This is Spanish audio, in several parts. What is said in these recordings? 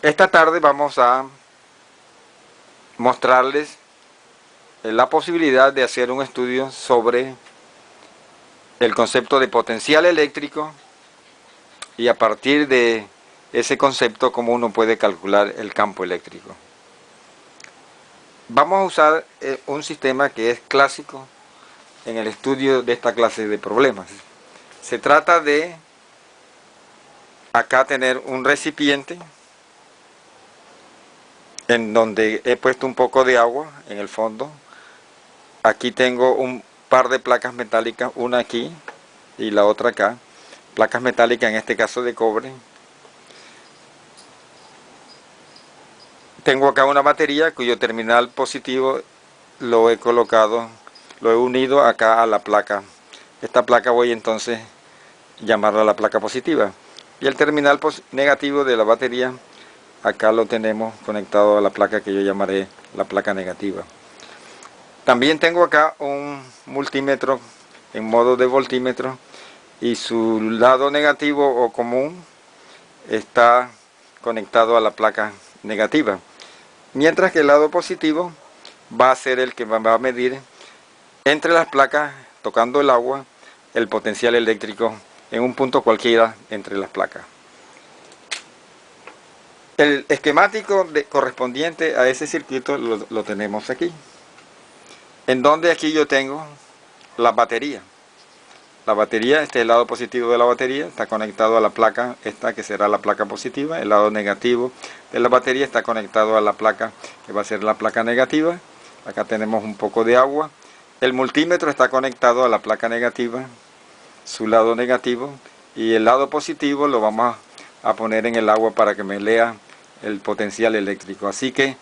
Esta tarde vamos a mostrarles la posibilidad de hacer un estudio sobre el concepto de potencial eléctrico y a partir de ese concepto cómo uno puede calcular el campo eléctrico. Vamos a usar un sistema que es clásico en el estudio de esta clase de problemas. Se trata de acá tener un recipiente en donde he puesto un poco de agua en el fondo. Aquí tengo un par de placas metálicas, una aquí y la otra acá. Placas metálicas en este caso de cobre. Tengo acá una batería cuyo terminal positivo lo he colocado, lo he unido acá a la placa. Esta placa voy entonces a llamarla la placa positiva. Y el terminal negativo de la batería acá lo tenemos conectado a la placa que yo llamaré la placa negativa. También tengo acá un multímetro en modo de voltímetro y su lado negativo o común está conectado a la placa negativa. Mientras que el lado positivo va a ser el que va a medir entre las placas, tocando el agua, el potencial eléctrico en un punto cualquiera entre las placas. El esquemático correspondiente a ese circuito lo tenemos aquí. En donde aquí yo tengo la batería. La batería, este es el lado positivo de la batería, está conectado a la placa, esta que será la placa positiva. El lado negativo de la batería está conectado a la placa que va a ser la placa negativa. Acá tenemos un poco de agua. El multímetro está conectado a la placa negativa, su lado negativo, y el lado positivo lo vamos a poner en el agua para que me lea el potencial eléctrico. Así que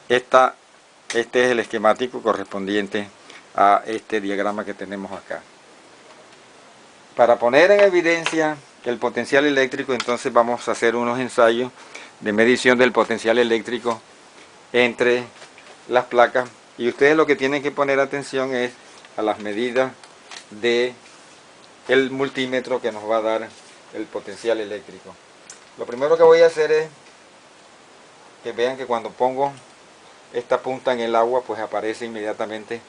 este es el esquemático correspondiente a este diagrama que tenemos acá. Para poner en evidencia el potencial eléctrico, entonces vamos a hacer unos ensayos de medición del potencial eléctrico entre las placas. Y ustedes lo que tienen que poner atención es a las medidas del multímetro que nos va a dar el potencial eléctrico. Lo primero que voy a hacer es que vean que cuando pongo esta punta en el agua, pues aparece inmediatamente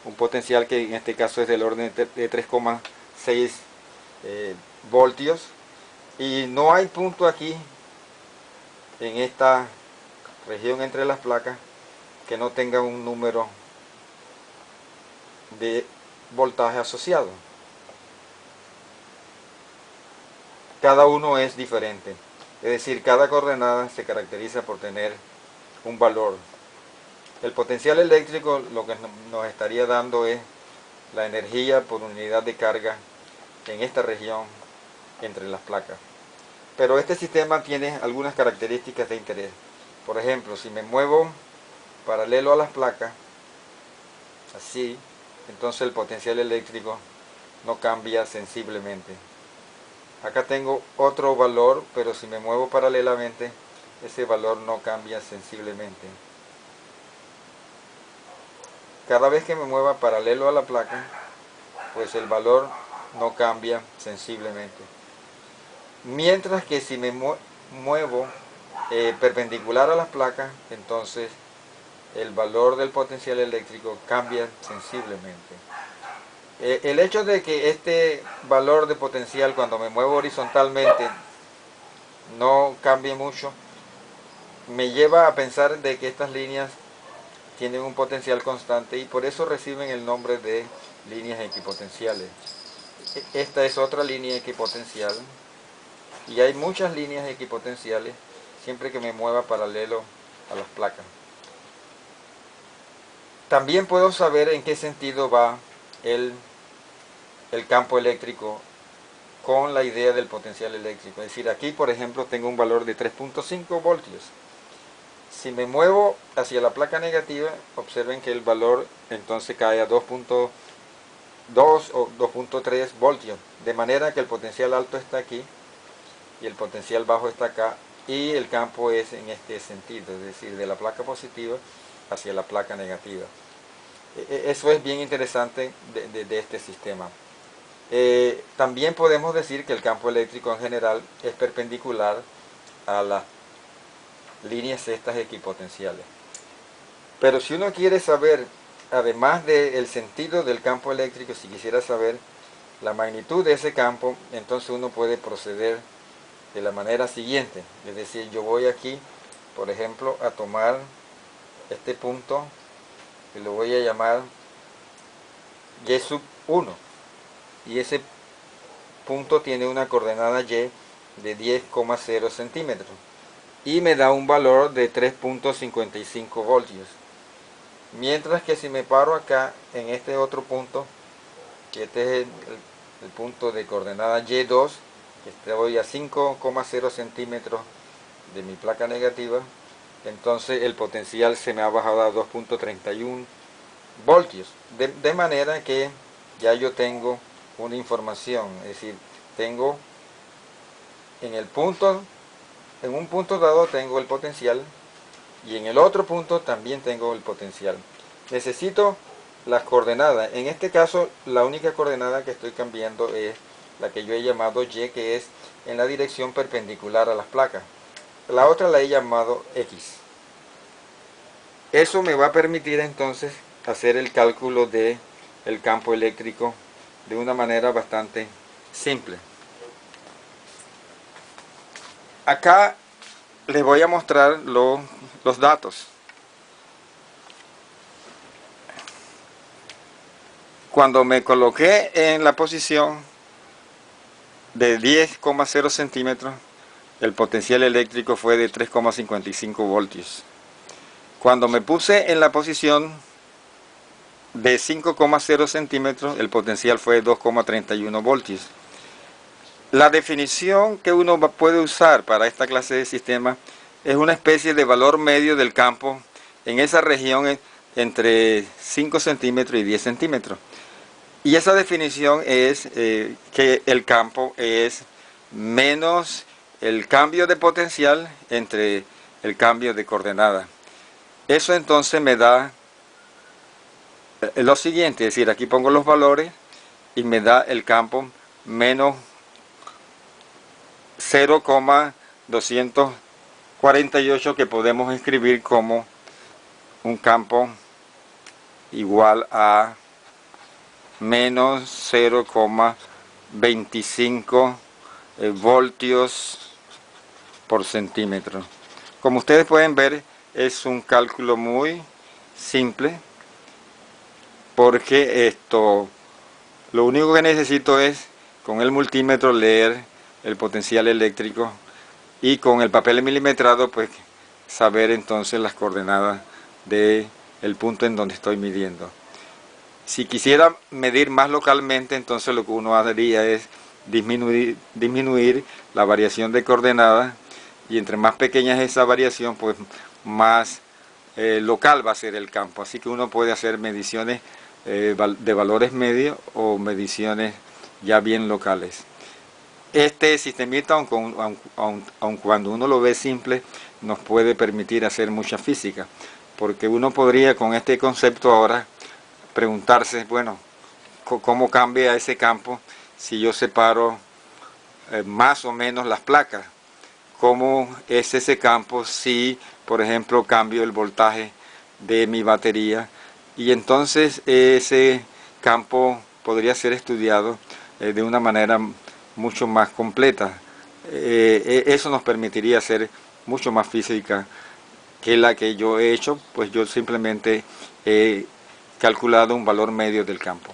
un potencial que en este caso es del orden de 3,6 voltios, y no hay punto aquí en esta región entre las placas que no tenga un número de voltaje asociado. Cada uno es diferente, es decir, cada coordenada se caracteriza por tener un valor. El potencial eléctrico lo que nos estaría dando es la energía por unidad de carga en esta región entre las placas. Pero este sistema tiene algunas características de interés. Por ejemplo, si me muevo paralelo a las placas, así, entonces el potencial eléctrico no cambia sensiblemente. Acá tengo otro valor, pero si me muevo paralelamente, ese valor no cambia sensiblemente. Cada vez que me mueva paralelo a la placa, pues el valor no cambia sensiblemente. Mientras que si me muevo perpendicular a las placas, entonces el valor del potencial eléctrico cambia sensiblemente. El hecho de que este valor de potencial cuando me muevo horizontalmente no cambie mucho, me lleva a pensar de que estas líneas tienen un potencial constante y por eso reciben el nombre de líneas equipotenciales. Esta es otra línea equipotencial y hay muchas líneas equipotenciales siempre que me mueva paralelo a las placas. También puedo saber en qué sentido va el campo eléctrico con la idea del potencial eléctrico. Es decir, aquí por ejemplo tengo un valor de 3,5 voltios. Si me muevo hacia la placa negativa, observen que el valor entonces cae a 2,2 o 2,3 voltios. De manera que el potencial alto está aquí y el potencial bajo está acá. Y el campo es en este sentido, es decir, de la placa positiva hacia la placa negativa. Eso es bien interesante de este sistema. También podemos decir que el campo eléctrico en general es perpendicular a líneas estas equipotenciales. Pero si uno quiere saber, además del sentido del campo eléctrico, si quisiera saber la magnitud de ese campo, entonces uno puede proceder de la manera siguiente. Es decir, yo voy aquí, por ejemplo, a tomar este punto y lo voy a llamar Y sub 1. Y ese punto tiene una coordenada Y de 10,0 centímetros. Y me da un valor de 3.55 voltios. Mientras que si me paro acá en este otro punto, que este es el punto de coordenada Y2, que estoy a 5,0 centímetros de mi placa negativa, entonces el potencial se me ha bajado a 2.31 voltios. De manera que ya yo tengo una información, es decir, tengo en un punto dado tengo el potencial y en el otro punto también tengo el potencial. Necesito las coordenadas. En este caso la única coordenada que estoy cambiando es la que yo he llamado Y, que es en la dirección perpendicular a las placas. La otra la he llamado X. Eso me va a permitir entonces hacer el cálculo del campo eléctrico de una manera bastante simple. Acá les voy a mostrar los datos. Cuando me coloqué en la posición de 10,0 centímetros, el potencial eléctrico fue de 3,55 voltios. Cuando me puse en la posición de 5,0 centímetros, el potencial fue 2,31 voltios. La definición que uno puede usar para esta clase de sistema es una especie de valor medio del campo en esa región entre 5 centímetros y 10 centímetros. Y esa definición es que el campo es menos el cambio de potencial entre el cambio de coordenada. Eso entonces me da lo siguiente, es decir, aquí pongo los valores y me da el campo menos 0,248, que podemos escribir como un campo igual a menos 0,25 voltios por centímetro. Como ustedes pueden ver, es un cálculo muy simple, porque lo único que necesito es con el multímetro leer el potencial eléctrico y con el papel milimetrado pues saber entonces las coordenadas del punto en donde estoy midiendo. Si quisiera medir más localmente, entonces lo que uno haría es disminuir la variación de coordenadas, y entre más pequeña es esa variación, pues más local va a ser el campo. Así que uno puede hacer mediciones de valores medios o mediciones ya bien locales. Este sistemita, aun cuando uno lo ve simple, nos puede permitir hacer mucha física, porque uno podría con este concepto ahora preguntarse, bueno, ¿cómo cambia ese campo si yo separo más o menos las placas? ¿Cómo es ese campo si, por ejemplo, cambio el voltaje de mi batería? Y entonces ese campo podría ser estudiado de una manera mucho más completa. Eso nos permitiría hacer mucho más física que la que yo he hecho, pues yo simplemente he calculado un valor medio del campo.